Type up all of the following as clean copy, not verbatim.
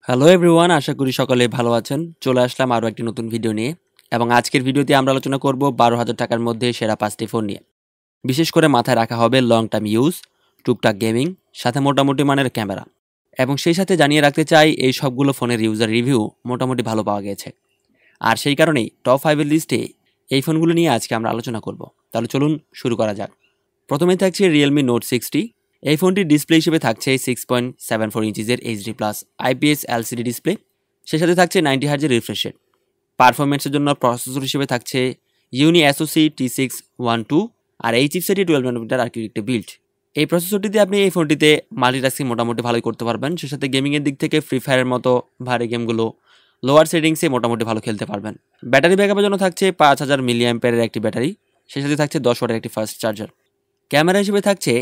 Hello everyone, আশা করি সকলে ভালো আছেন। চলে আসলাম আরও একটি নতুন ভিডিও নিয়ে এবং আজকের ভিডিওতে আমরা আলোচনা করব 12,000 টাকার মধ্যে সেরা 5টি ফোন নিয়ে। বিশেষ করে মাথায় রাখা হবে লং টার্ম ইউজ, টুকটাক গেমিং, সাথে মোটামুটি মানের ক্যামেরা। এবং সেই সাথে জানিয়ে রাখতে চাই এই সবগুলো ফোনের ইউজার রিভিউ মোটামুটি ভালো পাওয়া গেছে। আর সেই কারণেই টপ 5-এর লিস্টে এই ফোনগুলো নিয়ে আজকে আমরা আলোচনা করব। তাহলে চলুন শুরু করা যাক। প্রথমে থাকছে রিয়েলমি নোট 60। এই ফোনটির ডিসপ্লে হিসেবে থাকছে 6.74 ইঞ্চিজের HD plus IPS LCD display. সে সাথে থাকছে 90 হার্জের রিফ্রেশ রেট। পারফরমেন্সের জন্য প্রসেসর হিসেবে থাকছে ইউনি এসওসি T612, আর এই চিপসেটটি 12 ন্যানোমিটার আর্কিটেক্টে বিল্ড। এই প্রসেসরটিতে আপনি এই ফোনটিতে মাল্টিটাস্কিং মোটামুটি ভালোই করতে পারবেন। সে সাথে গেমিংয়ের দিক থেকে ফ্রি ফায়ারের মতো ভারী গেমগুলো লোয়ার সেটিংসে মোটামুটি ভালো খেলতে পারবেন। ব্যাটারি ব্যাকআপের জন্য থাকছে 5000 মিলি অ্যাম্পিয়ারের একটি ব্যাটারি। সে সাথে থাকছে 10 ওয়াটের একটি ফাস্ট চার্জার। ক্যামেরা হিসেবে থাকছে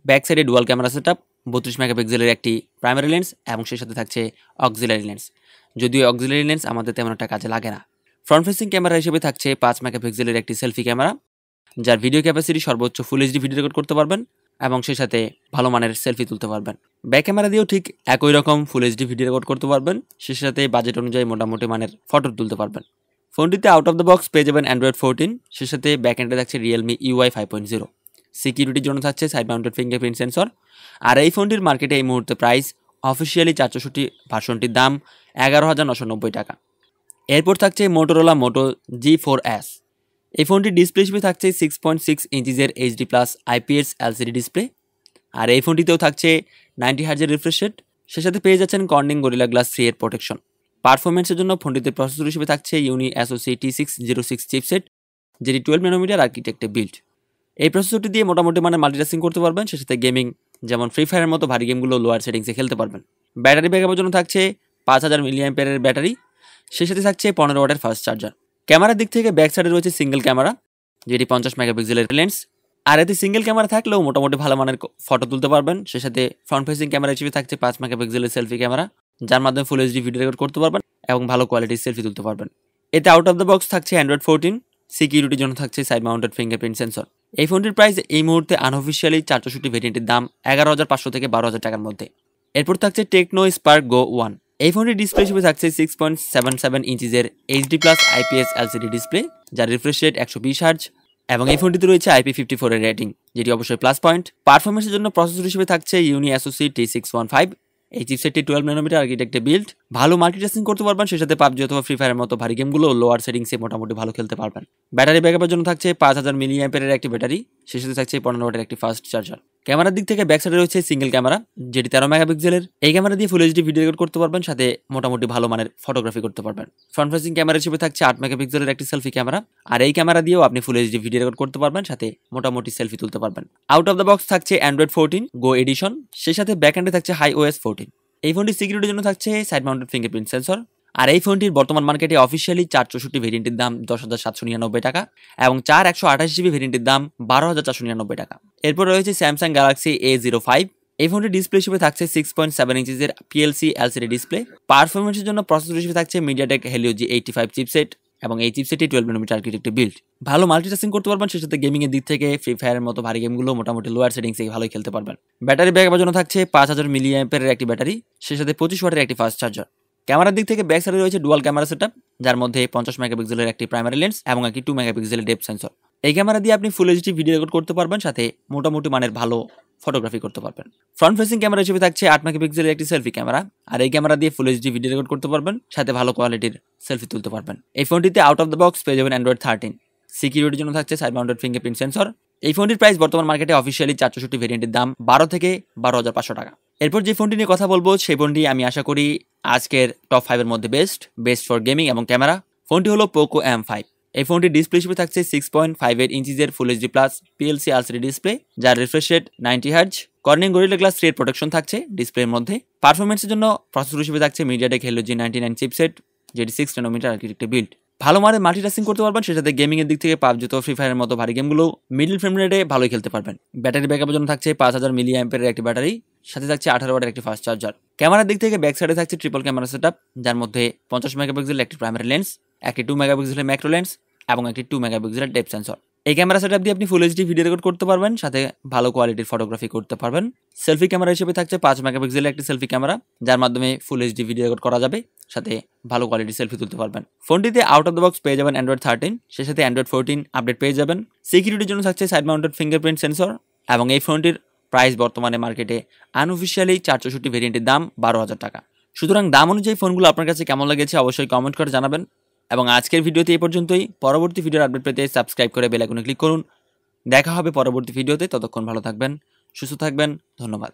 ব্যাক সাইডে ডুয়াল ক্যামেরা সেটআপ, 32 মেগাপিক্সেলের একটি প্রাইমারি লেন্স এবং সেই সাথে থাকছে অক্সিলারি লেন্স। যদিও অক্সিলারি লেন্স আমাদের তেমন একটা কাজে লাগে না। ফ্রন্ট ফেসিং ক্যামেরা হিসেবে থাকছে 5 মেগাপিক্সেলের একটি সেলফি ক্যামেরা, যার ভিডিও ক্যাপাসিটি সর্বোচ্চ ফুল এইচডি ভিডিও রেকর্ড করতে পারবেন এবং সেই সাথে ভালো মানের সেলফি তুলতে পারবেন। ব্যাক ক্যামেরা দিয়েও ঠিক একই রকম ফুল এইচডি ভিডিও রেকর্ড করতে পারবেন, সেই সাথে বাজেট অনুযায়ী মোটামুটি মানের ফটো তুলতে পারবেন। ফোনটিতে আউট অফ দ্য বক্স পেয়ে যাবেন অ্যান্ড্রয়েড 14, সেই সাথে ব্যাক এন্ডে থাকছে রিয়েলমি ইউআই 5.0। সিকিউরিটির জন্য থাকছে সাইড মাউন্টেড ফিঙ্গারপ্রিন্ট সেন্সর। আর এই ফোনটির মার্কেটে এই মুহূর্তে প্রাইস অফিসিয়ালি 464 ভার্সনটির দাম 11,990 টাকা। এরপর থাকছে মোটোরোলা মোটো G4S। এই ফোনটির ডিসপ্লে হিসেবে থাকছে 6.6 ইঞ্চিজের HD plus IPS LCD display. আর এই ফোনটিতেও থাকছে 90 হার্জের রিফ্রেশ রেট। সে সাথে পেয়ে যাচ্ছেন কর্নিং গরিলা গ্লাস 3 এর প্রোটেকশন। পারফরমেন্সের জন্য ফোনটিতে প্রসেসর হিসেবে থাকছে ইউনি এসওসি T606 চিপসেট, যেটি 12 ন্যানোমিটার আর্কিটেক্টে বিল্ড। এই প্রসেসরটি দিয়ে মোটামুটি মানে মাল্টিটাস্কিং করতে পারবেন, সে সাথে গেমিং যেমন ফ্রি ফায়ারের মতো ভারী গেমগুলো লোয়ার সেটিংসে খেলতে পারবেন। ব্যাটারি ব্যাকআপের জন্য থাকছে 5000 মিলি অ্যাম্পিয়ারের ব্যাটারি, সে সাথে থাকছে 15 ওয়াটের ফাস্ট চার্জার। ক্যামেরার দিক থেকে ব্যাক সাইডে রয়েছে সিঙ্গেল ক্যামেরা, যেটি 50 মেগাপিক্সেলের লেন্স। আর এতে সিঙ্গেল ক্যামেরা থাকলেও মোটামুটি ভালো মানের ফটো তুলতে পারবেন। সে সাথে ফ্রন্ট ফেসিং ক্যামেরা হিসেবে থাকছে 5 মেগাপিক্সেলের সেলফি ক্যামেরা, যার মাধ্যমে ফুল এইচডি ভিডিও রেকর্ড করতে পারবেন এবং ভালো কোয়ালিটির সেলফি তুলতে পারবেন। এতে আউট অফ দ্য বক্স থাকছে অ্যান্ড্রয়েড 14, সিকিউরিটির জন্য থাকছে সাইড মাউন্টেড ফিঙ্গারপ্রিন্ট সেন্সর। এই ফোনটির প্রাইস এই মুহূর্তে আনঅফিসিয়ালি 464 ভেরিয়েন্টের দাম 11,500 থেকে 12,000 টাকার মধ্যে। এরপর থাকছে টেকনো স্পার্ক গো 1। এই ফোনটির ডিসপ্লে হিসেবে থাকছে 6.77 ইঞ্চিজের HD plus IPS LCD display, যার রিফ্রেশ রেট 120 হার্জ এবং এই ফোনটিতে রয়েছে IP54 এর রেটিং, যেটি অবশ্যই প্লাস পয়েন্ট। পারফরমেন্সের জন্য প্রসেসর হিসেবে থাকছে ইউনি এসওসি T615। এই চিপসেটটি 12 ন্যানোমিটার আর্কিটেক্টে বিল্ড। ভালো মাল্টিটাস্কিং করতে পারবেন, সেই সাথে পাবজি অথবা ফ্রি ফায়ারের মতো ভারী গেমগুলো লোয়ার সেটিংসে মোটামুটি ভালো খেলতে পারবেন। ব্যাটারি ব্যাকআপের জন্য থাকছে 5000 মিলি অ্যাম্পিয়ারের একটি ব্যাটারি, সেই সাথে থাকছে 15 ওয়াটের একটি ফাস্ট চার্জার। ক্যামেরার দিক থেকে ব্যাক সাইডে রয়েছে সিঙ্গেল ক্যামেরা, যেটি 13 মেগাপিক্সেলের। এই ক্যামেরা দিয়ে ফুল এইচডি ভিডিও রেকর্ড করতে পারবেন, সাথে মোটামুটি ভালো মানের ফটোগ্রাফি করতে পারবেন। ফ্রন্ট ফেসিং ক্যামেরা হিসেবে থাকছে 8 মেগাপিক্সেলের একটি সেলফি ক্যামেরা, আর এই ক্যামেরা দিয়েও আপনি ফুল এইচডি ভিডিও রেকর্ড করতে পারবেন, সাথে মোটামুটি সেলফি তুলতে পারবেন। আউট অফ দ্য বক্স থাকছে অ্যান্ড্রয়েড 14 গো এডিশন, সেই সাথে ব্যাক এন্ডে থাকছে iOS 14। এই ফোনটির সিকিউরিটির জন্য থাকছে সাইড মাউন্টেড ফিঙ্গারপ্রিন্ট সেন্সর। আর এই ফোনটির বর্তমান মার্কেটে অফিসিয়ালি 464 ভেরিয়েন্টের দাম 10,799 টাকা এবং 128GB ভেরিয়েন্টের দাম 12,499 টাকা। এরপর রয়েছে স্যামসাং গ্যালাক্সি A05। এই ফোনটির ডিসপ্লে হিসেবে থাকছে 6.7 ইঞ্চিজের পিএলসি এলসিডি ডিসপ্লে। পারফরমেন্সের জন্য প্রসেসর হিসেবে থাকছে মিডিয়াটেক হেলিও G85 চিপসেট এবং এই চিপসেটটি 12 ন্যানোমিটার আর্কিটেক্টে বিল্ড। ভালো মাল্টিটাস্কিং করতে পারবেন, সেই সাথে গেমিং এর দিক থেকে ফ্রি ফায়ারের মতো ভারী গেমগুলো মোটামুটি লোয়ার সেটিংসে ভালোই খেলতে পারবেন। ব্যাটারি ব্যাকআপের জন্য থাকছে 5000 মিলি অ্যাম্পিয়ারের একটি ব্যাটারি, সেই সাথে 25 ওয়াটের একটি ফাস্ট চার্জার। ক্যামেরার দিক থেকে ব্যাক সাইডে রয়েছে ডুয়াল ক্যামেরা সেটআপ, যার মধ্যে 50 মেগাপিক্সেলের একটি প্রাইমারি লেন্স এবং একটি 2 মেগাপিক্সেলের ডেপথ সেন্সর। এই ক্যামেরা দিয়ে আপনি ফুল এইচডি ভিডিও রেকর্ড করতে পারবেন, সাথে মোটামুটি মানের ভালো ফটোগ্রাফি করতে পারবেন। ফ্রন্ট ফেসিং ক্যামেরা হিসেবে থাকছে 8 মেগাপিক্সেলের একটি সেলফি ক্যামেরা, আর এই ক্যামেরা দিয়ে ফুল এইচডি ভিডিও রেকর্ড করতে পারবেন, সাথে ভালো কোয়ালিটির সেলফি তুলতে পারবেন। এই ফোনটিতে আউট অফ দ্য বক্স পেয়ে যাবেন অ্যান্ড্রয়েড 13। সিকিউরিটির জন্য থাকছে সাইড মাউন্টেড ফিঙ্গারপ্রিন্ট সেন্সর। এই ফোনটির প্রাইস বর্তমান মার্কেটে অফিসিয়ালি 464 ভেরিয়েন্টের দাম 12 থেকে 12,500 টাকা। এরপর যে ফোনটি নিয়ে কথা বলবো সেই ফোনটি আমি আশা করি আজকের টপ 5 এর মধ্যে বেস্ট ফর গেমিং এবং ক্যামেরা। ফোনটি হলো পোকো M5। এই ফোনটির ডিসপ্লে হিসেবে থাকছে 6.58 ইঞ্চিজের full HD plus PLC LCD display, যার refresh rate 90 hertz. Corning Gorilla Glass 3 এর প্রোটেকশন থাকছে ডিসপ্লের মধ্যে। পারফরমেন্সের জন্য প্রসেসর হিসেবে থাকছে মিডিয়াটেক হেলিও G99 চিপসেট, যেটি 6 ন্যানোমিটার আর্কিটেক্টে বিল্ড। ভালো মানের মাল্টিটাস্কিং করতে পারবেন, সেই সাথে গেমিং এর দিক থেকে পাবজি তো ফ্রি ফায়ারের মতো ভারী গেমগুলো মিডল ফ্রেম রেটে ভালোই খেলতে পারবেন। ব্যাটারি ব্যাকআপের জন্য থাকছে 5000 মিলি অ্যাম্পিয়ারের একটি ব্যাটারি, সাথে থাকছে 18 ওয়াটের একটি ফাস্ট চার্জার। ক্যামেরার দিক থেকে ব্যাক সাইডে থাকছে ট্রিপল ক্যামেরা সেটআপ, যার মধ্যে 50 মেগাপিক্সেলের একটি প্রাইমারি লেন্স, একটি 2 মেগাপিক্সেলের ম্যাক্রো লেন্স এবং একটি 2 মেগাপিক্সেলের ডেপথ সেন্সর। এই ক্যামেরা সেটআপ দিয়ে আপনি ফুল এইচডি ভিডিও রেকর্ড করতে পারবেন, সাথে ভালো কোয়ালিটির ফটোগ্রাফি করতে পারবেন। সেলফি ক্যামেরা হিসেবে থাকছে 5 মেগাপিক্সেলের একটি সেলফি ক্যামেরা, যার মাধ্যমে ফুল এইচডি ভিডিও রেকর্ড করা যাবে, সাথে ভালো কোয়ালিটির সেলফি তুলতে পারবেন। ফোনটিতে আউট অফ দ্য বক্স পেয়ে যাবেন অ্যান্ড্রয়েড 13, সে সাথে অ্যান্ড্রয়েড 14 আপডেট পেয়ে যাবেন। সিকিউরিটির জন্য থাকছে সাইড মাউন্টেড ফিঙ্গারপ্রিন্ট সেন্সর, এবং এই ফোনটির প্রাইস বর্তমানে মার্কেটে আনঅফিসিয়ালি 464 ভেরিয়েন্টের দাম 12,000 টাকা। সুতরাং দাম অনুযায়ী ফোনগুলো আপনার কাছে কেমন লেগেছে অবশ্যই কমেন্ট করে জানাবেন। এবং আজকের ভিডিওতে এই পর্যন্তই। পরবর্তী ভিডিওর আপডেট পেতে সাবস্ক্রাইব করে বেল আইকনে ক্লিক করুন। দেখা হবে পরবর্তী ভিডিওতে। ততক্ষণ ভালো থাকবেন, সুস্থ থাকবেন। ধন্যবাদ।